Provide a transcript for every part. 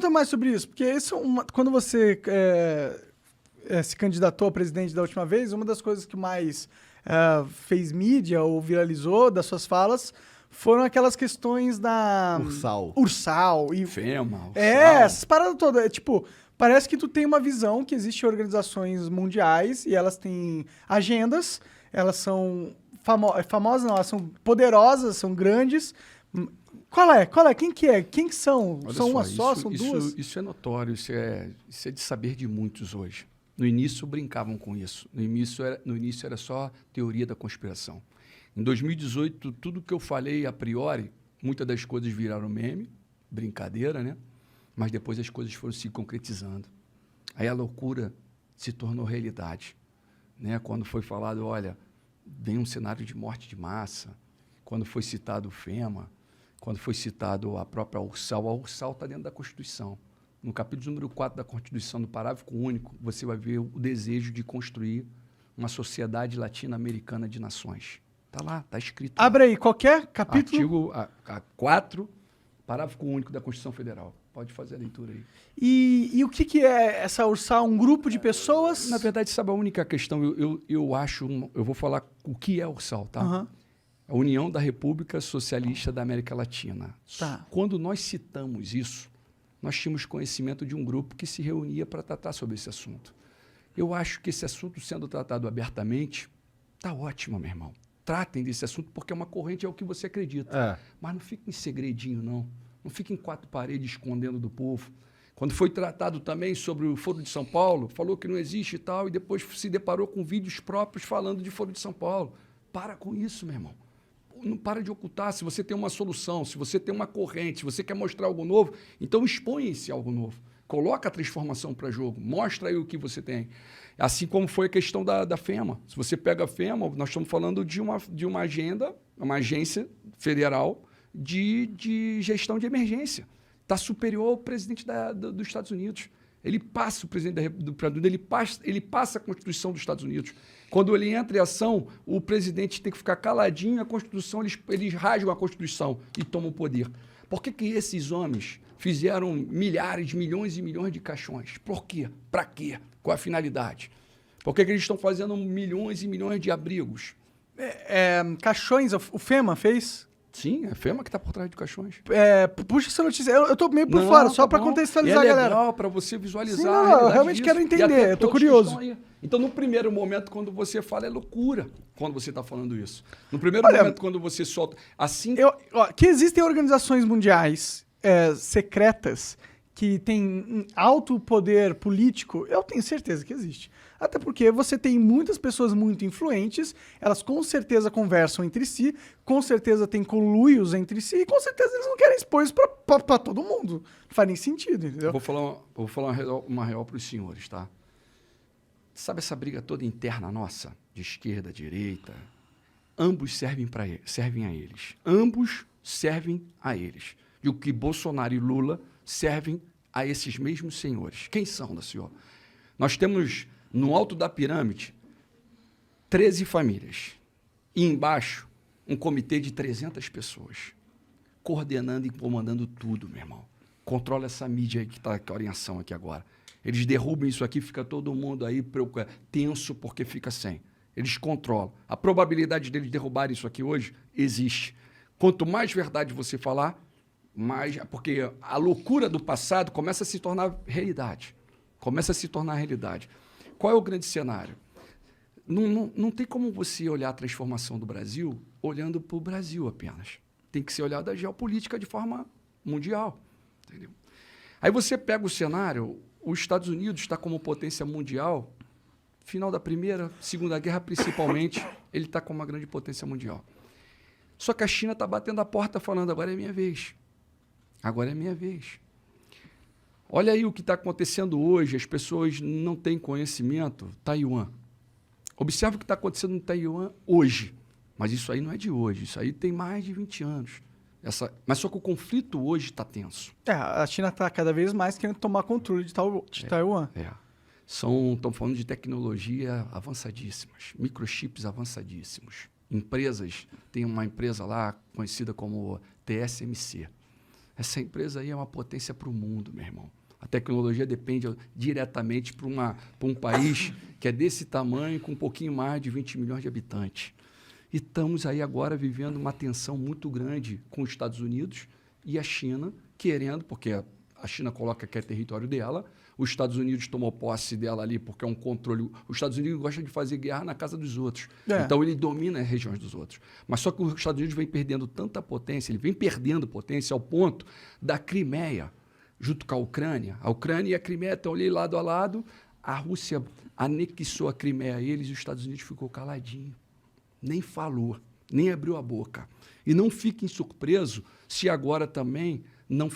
conta mais sobre isso, porque isso quando você se candidatou a presidente da última vez, uma das coisas que mais fez mídia ou viralizou das suas falas foram aquelas questões da... Ursal. E FEMA, Ursal. essas paradas todas. Tipo, parece que tu tem uma visão que existem organizações mundiais e elas têm agendas, elas são famosas, não, elas são poderosas, são grandes. Qual é? Quem que é? Quem que são? Olha são uma só? isso, São duas? Isso é notório, isso é de saber de muitos hoje. No início brincavam com isso. No início era só teoria da conspiração. Em 2018, tudo que eu falei a priori, muitas das coisas viraram meme, brincadeira, né? Mas depois as coisas foram se concretizando. Aí a loucura se tornou realidade, né? Quando foi falado, olha, vem um cenário de morte de massa, quando foi citado o FEMA, quando foi citado a própria Ursal, a Ursal está dentro da Constituição. No capítulo número 4 da Constituição, no parágrafo único, você vai ver o desejo de construir uma sociedade latino-americana de nações. Está lá, está escrito. Abre aí, qualquer capítulo? Artigo 4, parágrafo único da Constituição Federal. Pode fazer a leitura aí. E o que é essa Ursal? Um grupo de pessoas? Na verdade, sabe a única questão? Eu acho... eu vou falar o que é a Ursal, tá? Uhum. A União da República Socialista da América Latina. Tá. Quando nós citamos isso, nós tínhamos conhecimento de um grupo que se reunia para tratar sobre esse assunto. Eu acho que esse assunto sendo tratado abertamente, está ótimo, meu irmão. Tratem desse assunto, porque é uma corrente, é o que você acredita. Mas não fique em segredinho, não. Não fique em quatro paredes escondendo do povo. Quando foi tratado também sobre o Foro de São Paulo, falou que não existe e tal, e depois se deparou com vídeos próprios falando de Foro de São Paulo. Para com isso, meu irmão. Não para de ocultar. Se você tem uma solução, se você tem uma corrente, se você quer mostrar algo novo, então expõe esse algo novo. Coloca a transformação para jogo. Mostra aí o que você tem. Assim como foi a questão da FEMA. Se você pega a FEMA, nós estamos falando de uma agenda, uma agência federal de gestão de emergência. Está superior ao presidente dos Estados Unidos. Ele passa, o presidente do ele passa a Constituição dos Estados Unidos. Quando ele entra em ação, o presidente tem que ficar caladinho, a Constituição, eles rasgam a Constituição e tomam o poder. Por que esses homens fizeram milhares, milhões e milhões de caixões? Por quê? Para quê? Qual a finalidade? Por que eles estão fazendo milhões e milhões de abrigos? Caixões, o FEMA fez? Sim, é a FEMA que está por trás de caixões. Puxa essa notícia. Eu tô meio por fora, só para contextualizar a galera. É legal para você visualizar. Sim, não, eu realmente quero entender, eu tô curioso. Então, no primeiro momento, quando você fala, é loucura quando você está falando isso. No primeiro momento, quando você solta... assim que existem organizações mundiais secretas que têm alto poder político, eu tenho certeza que existe. Até porque você tem muitas pessoas muito influentes, elas com certeza conversam entre si, com certeza têm conluios entre si, e com certeza eles não querem expor isso pra todo mundo. Não faz nem sentido, entendeu? Vou falar uma real para os senhores, tá? Sabe essa briga toda interna nossa, de esquerda, direita? Ambos servem a eles. Ambos servem a eles. E o que Bolsonaro e Lula servem a esses mesmos senhores. Quem são, da senhora? Nós temos... no alto da pirâmide, 13 famílias. E embaixo, um comitê de 300 pessoas. Coordenando e comandando tudo, meu irmão. Controla essa mídia aí que está em ação aqui agora. Eles derrubam isso aqui, fica todo mundo aí tenso porque fica sem. Eles controlam. A probabilidade deles derrubarem isso aqui hoje existe. Quanto mais verdade você falar, mais... porque a loucura do passado começa a se tornar realidade. Começa a se tornar realidade. Qual é o grande cenário? Não tem como você olhar a transformação do Brasil olhando para o Brasil apenas. Tem que ser olhado a geopolítica de forma mundial. Entendeu? Aí você pega o cenário, os Estados Unidos está como potência mundial, final da Primeira, Segunda Guerra principalmente, ele está como uma grande potência mundial. Só que a China está batendo a porta falando, agora é minha vez. Agora é minha vez. Olha aí o que está acontecendo hoje, as pessoas não têm conhecimento. Taiwan. Observe o que está acontecendo em Taiwan hoje. Mas isso aí não é de hoje, isso aí tem mais de 20 anos. Mas só que o conflito hoje está tenso. A China está cada vez mais querendo tomar controle de Taiwan. Estão falando de tecnologia avançadíssimas, microchips avançadíssimos. Empresas, tem uma empresa lá conhecida como TSMC. Essa empresa aí é uma potência para o mundo, meu irmão. A tecnologia depende diretamente para um país que é desse tamanho, com um pouquinho mais de 20 milhões de habitantes. E estamos aí agora vivendo uma tensão muito grande com os Estados Unidos e a China, querendo, porque a China coloca que é território dela, os Estados Unidos tomou posse dela ali porque é um controle. Os Estados Unidos gostam de fazer guerra na casa dos outros. Então, ele domina as regiões dos outros. Mas só que os Estados Unidos vem perdendo tanta potência, ele vem perdendo potência ao ponto da Crimeia, junto com a Ucrânia. A Ucrânia e a Crimeia estão ali lado a lado. A Rússia anexou a Crimeia a eles e os Estados Unidos ficou caladinho. Nem falou, nem abriu a boca. E não fiquem surpresos se agora também não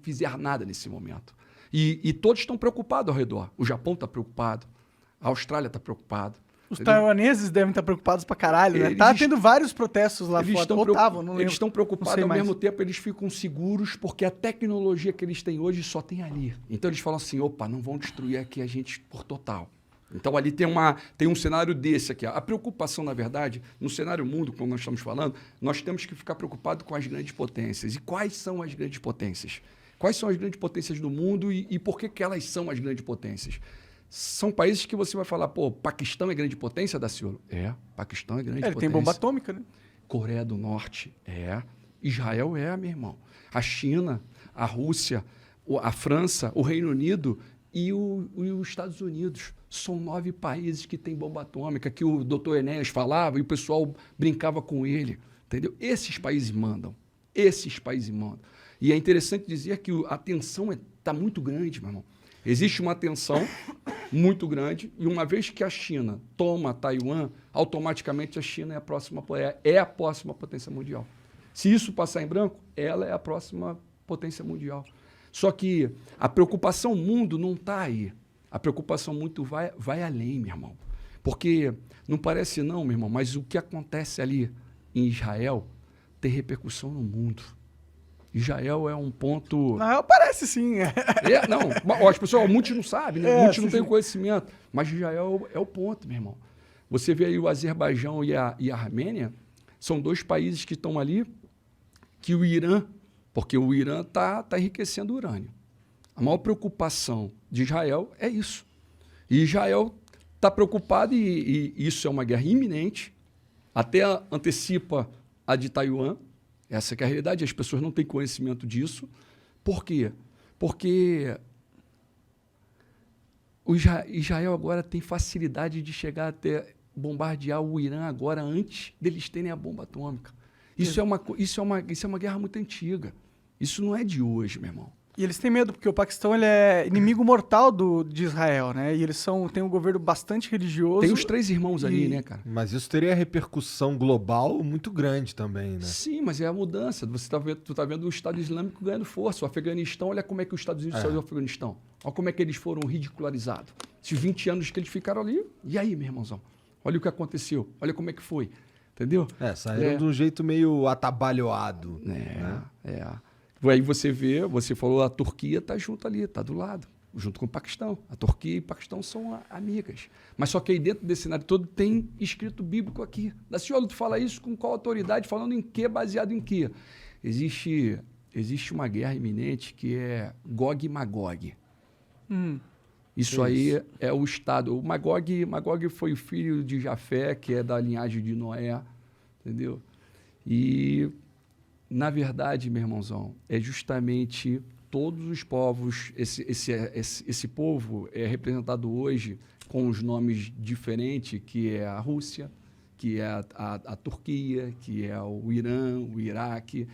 fizer nada nesse momento. E todos estão preocupados ao redor. O Japão está preocupado, a Austrália está preocupado. Os taiwaneses devem estar preocupados pra caralho, né? Tá tendo vários protestos lá fora. Eles estão preocupados, ao mesmo tempo eles ficam seguros porque a tecnologia que eles têm hoje só tem ali. Então eles falam assim, opa, não vão destruir aqui a gente por total. Então ali tem um cenário desse aqui. A preocupação, na verdade, no cenário mundo, como nós estamos falando, nós temos que ficar preocupados com as grandes potências. E quais são as grandes potências? Quais são as grandes potências do mundo e por que elas são as grandes potências? São países que você vai falar, pô, Paquistão é grande potência, Daciolo? Paquistão é grande potência. Ele tem bomba atômica, né? Coreia do Norte, Israel meu irmão. A China, a Rússia, a França, o Reino Unido e os Estados Unidos. São 9 países que têm bomba atômica, que o Dr. Enéas falava e o pessoal brincava com ele. Entendeu? Esses países mandam. E é interessante dizer que a tensão está muito grande, meu irmão. Existe uma tensão muito grande e uma vez que a China toma Taiwan, automaticamente a China é a próxima potência mundial. Se isso passar em branco, ela é a próxima potência mundial. Só que a preocupação mundo não está aí. A preocupação muito vai além, meu irmão. Porque não parece não, meu irmão, mas o que acontece ali em Israel tem repercussão no mundo. Israel é um ponto... Não, parece sim. Não, as pessoas, muitos não sabem, né? Muitos não têm conhecimento. Mas Israel é o ponto, meu irmão. Você vê aí o Azerbaijão e a Armênia, são 2 países que estão ali, que o Irã, porque o Irã está enriquecendo urânio. A maior preocupação de Israel é isso. E Israel está preocupado, e isso é uma guerra iminente, até antecipa a de Taiwan. Essa que é a realidade, as pessoas não têm conhecimento disso. Por quê? Porque o Israel agora tem facilidade de chegar até bombardear o Irã agora antes deles terem a bomba atômica. Isso é uma guerra muito antiga. Isso não é de hoje, meu irmão. E eles têm medo, porque o Paquistão ele é inimigo mortal de Israel, né? E eles têm um governo bastante religioso. Tem os 3 irmãos ali, né, cara? Mas isso teria repercussão global muito grande também, né? Sim, mas é a mudança. Tu tá vendo o Estado Islâmico ganhando força. O Afeganistão, olha como é que os Estados Unidos saiu do Afeganistão. Olha como é que eles foram ridicularizados. Esses 20 anos que eles ficaram ali, e aí, meu irmãozão? Olha o que aconteceu. Olha como é que foi. Entendeu? Saíram de um jeito meio atabalhoado. Aí você falou, a Turquia está junto ali, está do lado, junto com o Paquistão. A Turquia e o Paquistão são amigas. Mas só que aí dentro desse cenário todo tem escrito bíblico aqui. Daciolo, tu fala isso com qual autoridade? Falando em quê? Baseado em quê? Existe uma guerra iminente que é Gog e Magog. Isso aí é o Estado. O Magog foi o filho de Jafé, que é da linhagem de Noé, entendeu? E, na verdade, meu irmãozão, é justamente todos os povos, esse povo é representado hoje com os nomes diferentes, que é a Rússia, que é a Turquia, que é o Irã, o Iraque.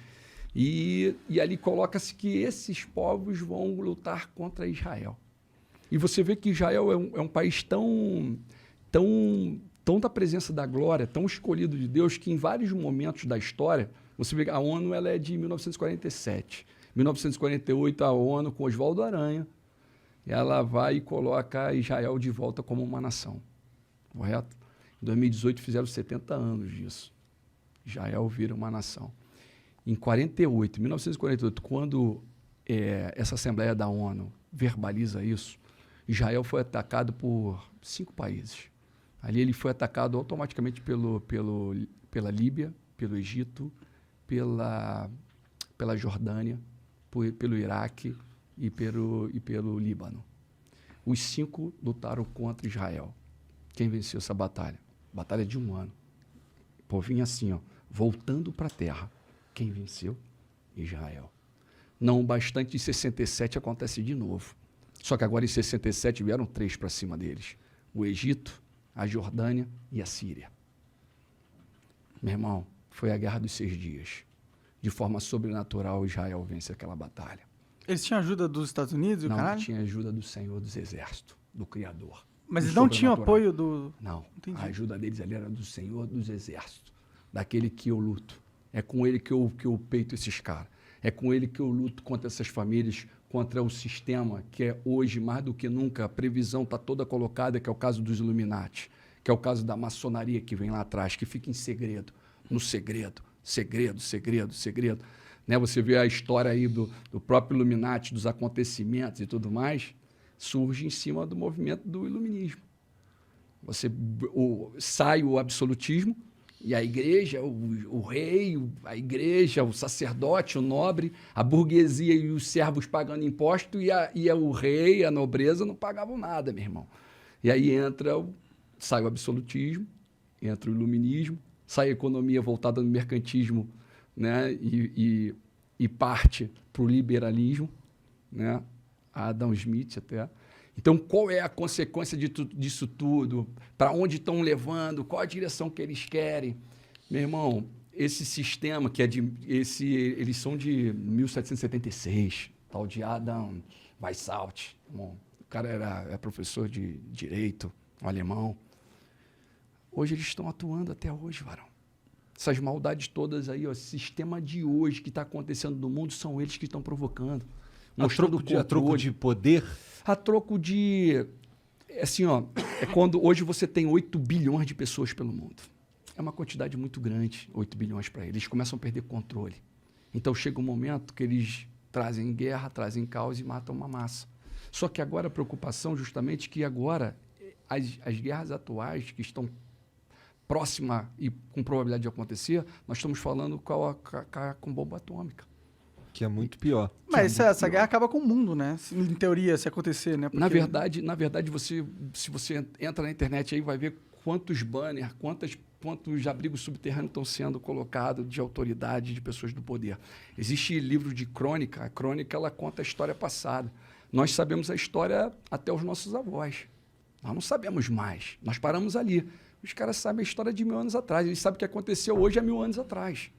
E ali coloca-se que esses povos vão lutar contra Israel. E você vê que Israel é um país tão da presença da glória, tão escolhido de Deus, que em vários momentos da história, você vê que a ONU ela é de 1947. Em 1948, a ONU, com Oswaldo Aranha, ela vai e coloca Israel de volta como uma nação. Correto? Em 2018 fizeram 70 anos disso. Israel vira uma nação. Em 1948, quando essa Assembleia da ONU verbaliza isso, Israel foi atacado por 5 países. Ali ele foi atacado automaticamente pela Líbia, pelo Egito, pela Jordânia pelo Iraque e pelo Líbano. Os 5 lutaram contra Israel. Quem venceu essa batalha? Batalha de 1 ano. O povinho assim, ó, voltando para a terra. Quem venceu? Israel. Não bastante, em 67 acontece de novo. Só que agora em 67 vieram 3 para cima deles. O Egito, a Jordânia e a Síria. Meu irmão, foi a Guerra dos 6 Dias. De forma sobrenatural, Israel vence aquela batalha. Eles tinham ajuda dos Estados Unidos e o Não caralho? tinha ajuda do Senhor dos Exércitos, do Criador. Mas do eles não tinham sobrenatural. apoio do... Não, Entendi. a ajuda deles ali era do Senhor dos Exércitos, daquele que eu luto. É com ele que eu peito esses caras. É com ele que eu luto contra essas famílias, contra o sistema que é hoje, mais do que nunca, a previsão está toda colocada, que é o caso dos Illuminati, que é o caso da maçonaria que vem lá atrás, que fica em segredo, no segredo, segredo, segredo, segredo. Né? Você vê a história aí do próprio Illuminati, dos acontecimentos e tudo mais, surge em cima do movimento do iluminismo. Sai o absolutismo e a igreja, o rei, a igreja, o sacerdote, o nobre, a burguesia e os servos pagando imposto e o rei, a nobreza não pagavam nada, meu irmão. E aí sai o absolutismo, entra o iluminismo, sai a economia voltada no mercantismo, né? e parte para o liberalismo, né? Adam Smith até. Então, qual é a consequência disso tudo? Para onde estão levando? Qual a direção que eles querem? Meu irmão, esse sistema, eles são de 1776, tal de Adam Weishaupt. Bom, o cara é professor de direito, um alemão. Hoje eles estão atuando até hoje, varão. Essas maldades todas aí, ó, esse sistema de hoje que está acontecendo no mundo, são eles que estão provocando. A troco de poder? A troco de... Assim, ó, é quando hoje você tem 8 bilhões de pessoas pelo mundo. É uma quantidade muito grande, 8 bilhões para eles. Eles começam a perder controle. Então chega um momento que eles trazem guerra, trazem caos e matam uma massa. Só que agora a preocupação justamente que agora as guerras atuais que estão próximas e com probabilidade de acontecer, nós estamos falando com bomba atômica. Que é muito pior. Mas essa guerra acaba com o mundo, né? Em teoria, se acontecer, né? Porque... Na verdade, se você entra na internet aí, vai ver quantos banners, quantos abrigos subterrâneos estão sendo colocados de autoridade, de pessoas do poder. Existe livro de crônica. A crônica, ela conta a história passada. Nós sabemos a história até os nossos avós. Nós não sabemos mais. Nós paramos ali. Os caras sabem a história de 1000 anos atrás. Eles sabem o que aconteceu hoje há 1000 anos atrás.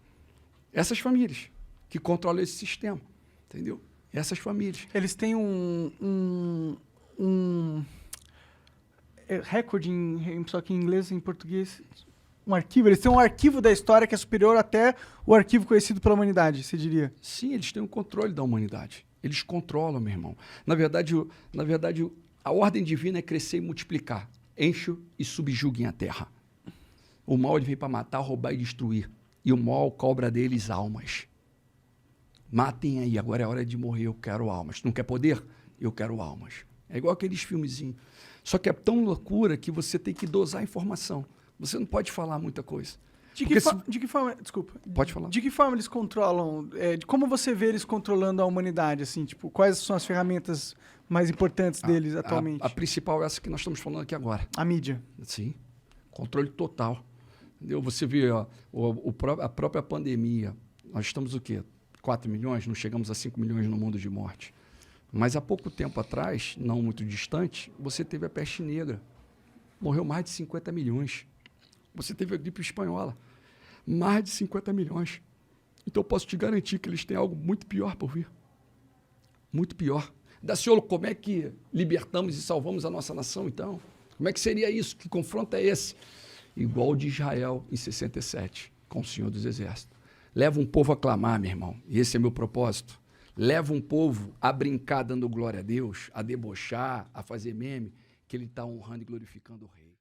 Essas famílias que controlam esse sistema, entendeu? Essas famílias. Eles têm um recorde, só que em inglês e em português, um arquivo. Eles têm um arquivo da história que é superior até o arquivo conhecido pela humanidade, você diria? Sim, eles têm o controle da humanidade. Eles controlam, meu irmão. Na verdade, a ordem divina é crescer e multiplicar. Enche e subjuguem a terra. O mal ele vem para matar, roubar e destruir. E o mal cobra deles almas. Matem aí, agora é hora de morrer, eu quero almas. Não quer poder? Eu quero almas. É igual aqueles filmezinhos. Só que é tão loucura que você tem que dosar a informação. Você não pode falar muita coisa. De que forma... Desculpa. Pode falar. De que forma eles controlam... como você vê eles controlando a humanidade? Assim, tipo, quais são as ferramentas mais importantes deles atualmente? A principal é essa que nós estamos falando aqui agora. A mídia. Sim. Controle total. Entendeu? Você vê ó, a própria pandemia. Nós estamos o quê? 4 milhões? Não chegamos a 5 milhões no mundo de morte. Mas há pouco tempo atrás, não muito distante, você teve a peste negra. Morreu mais de 50 milhões. Você teve a gripe espanhola. Mais de 50 milhões. Então eu posso te garantir que eles têm algo muito pior por vir. Muito pior. Daciolo, como é que libertamos e salvamos a nossa nação, então? Como é que seria isso? Que confronto é esse? Igual o de Israel em 67, com o Senhor dos Exércitos. Leva um povo a clamar, meu irmão. E esse é meu propósito. Leva um povo a brincar dando glória a Deus, a debochar, a fazer meme, que ele está honrando e glorificando o rei.